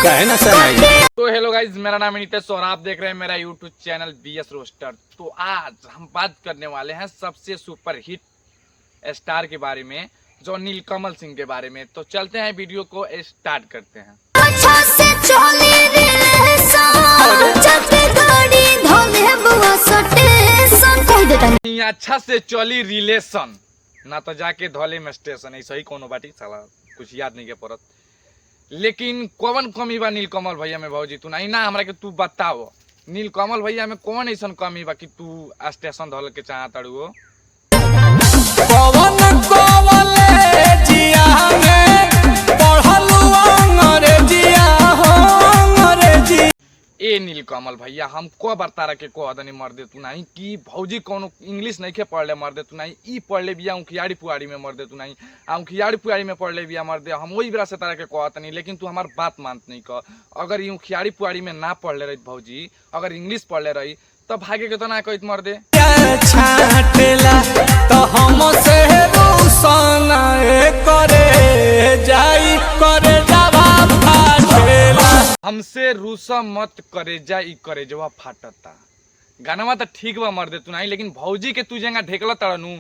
कहना सर। तो hello guys, मेरा नाम है नितेश और आप देख रहे हैं मेरा यूट्यूब चैनल बीएस रोस्टर। तो आज हम बात करने वाले हैं सबसे सुपर हिट स्टार के बारे में, जो नीलकमल सिंह के बारे में। तो चलते हैं, वीडियो को स्टार्ट करते हैं। अच्छा से चली रिलेशन ना तो जाके धोले में स्टेशन, ऐसा ही कोनो बाटी साला कुछ याद नहीं के पड़त। लेकिन कौन कमी बा नीलकमल भैया में भौजी? तू नहीं ना हमरा के तू बताओ, नीलकमल भैया में कौन ऐसा कमी बा कि तू स्टेशन धोल के चाहत अड़ुओ? ए नीलकमल भैया, हम को बरतारा के को अदनी मर दे तू नहीं कि भौजी कोनो इंग्लिश नहीं के पढ़ले मर दे तू नहीं, ई पढ़ले बिया उखियाड़ी पुआड़ी में मर दे तू नहीं, उखियाड़ी पुआड़ी में पढ़ले बिया मर दे। हम वही बेरा से तारा के कहत नहीं, लेकिन तू हमार बात मानत नहीं क। अगर ई उखियाड़ी पुआड़ी में ना पढ़ले रही भौजी, अगर इंग्लिश पढ़ले रही तो भागे के तो ना कहित मर दे। तो हम से हमसे रूसा मत करे जा, ई करे जवा फाटता। गाना तो ठीक बा मर दे तू नहीं, लेकिन भौजी के तू जेंगा ढेकला तड़नू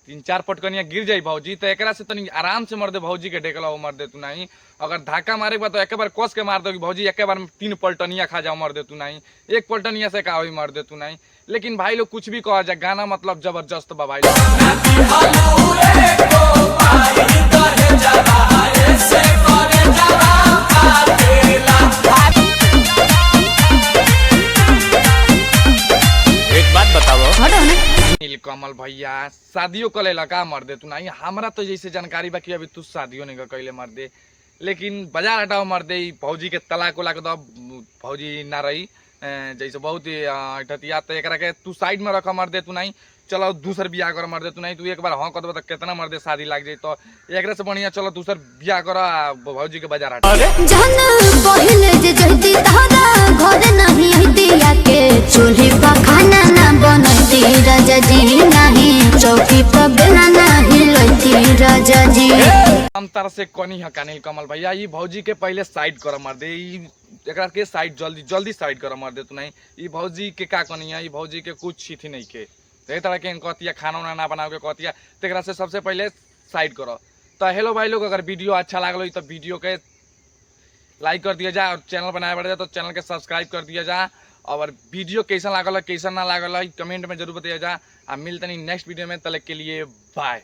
3-4 पटकनिया गिर जाई भौजी, तो एकरा से तनी आराम से मर दे। भौजी के ढेकला मर दे तू नहीं। अगर धक्का मारे के बाद तो एक बार कस के मार दोगी भौजी, एक बार में 3 पलटनिया खा जाओ मर दे तू नहीं। एक पलटनिया से का होई मर दे तू नहीं। लेकिन भाई लोग कुछ भी कहा जाए, गाना मतलब जबरदस्त बा भाई नीलकमल भैया शादियों कर लेला का मर दे तू नहीं? हमरा तो जैसे जानकारी बा कि अभी तू शादियों नहीं कैले मर दे, लेकिन बाजार हटाओ मर दे। भौजी के तलाक उलाक दो, भौजी ना रही जैसे बहुत ही ठतिया, तो एकरा के तू साइड में रख मर दे तू नहीं। चलो दूसर बियाह कर मर दे तू नहीं। तू एक बार हाँ कह तो कितना मर दे शादी लाग जाए, तो एक से बढ़िया चलो दूसर बियाह कर भौजी के बाजार हटा। चूल्ही पर खाना ना बनती राजा जी नहीं, चौकी पर बेला नहीं लती राजा जी। हम तरह से कोनी हका नीलकमल भैया, ये भौजी के पहले साइड कर मर दे। एकरा के साइड जल्दी साइड कर मर दे तू नहीं। ये भौजी के का कनी है? ये भौजी के कुछ छिथी नहीं के तरह के कहतिया खाना उना ना बनाओ के कहतिया, तेरा से सबसे पहले साइड करो। तो हेलो भाई लोग, अगर वीडियो अच्छा लागल तो वीडियो के लाइक कर दिया जाए और चैनल बनाया बढ़ जाए तो चैनल के सब्सक्राइब कर दिया जाए। और वीडियो कैसा लागल है कैसा ना लागल है कमेंट में जरूर बताइए जा। मिलते नहीं नेक्स्ट वीडियो में, तले के लिए बाय।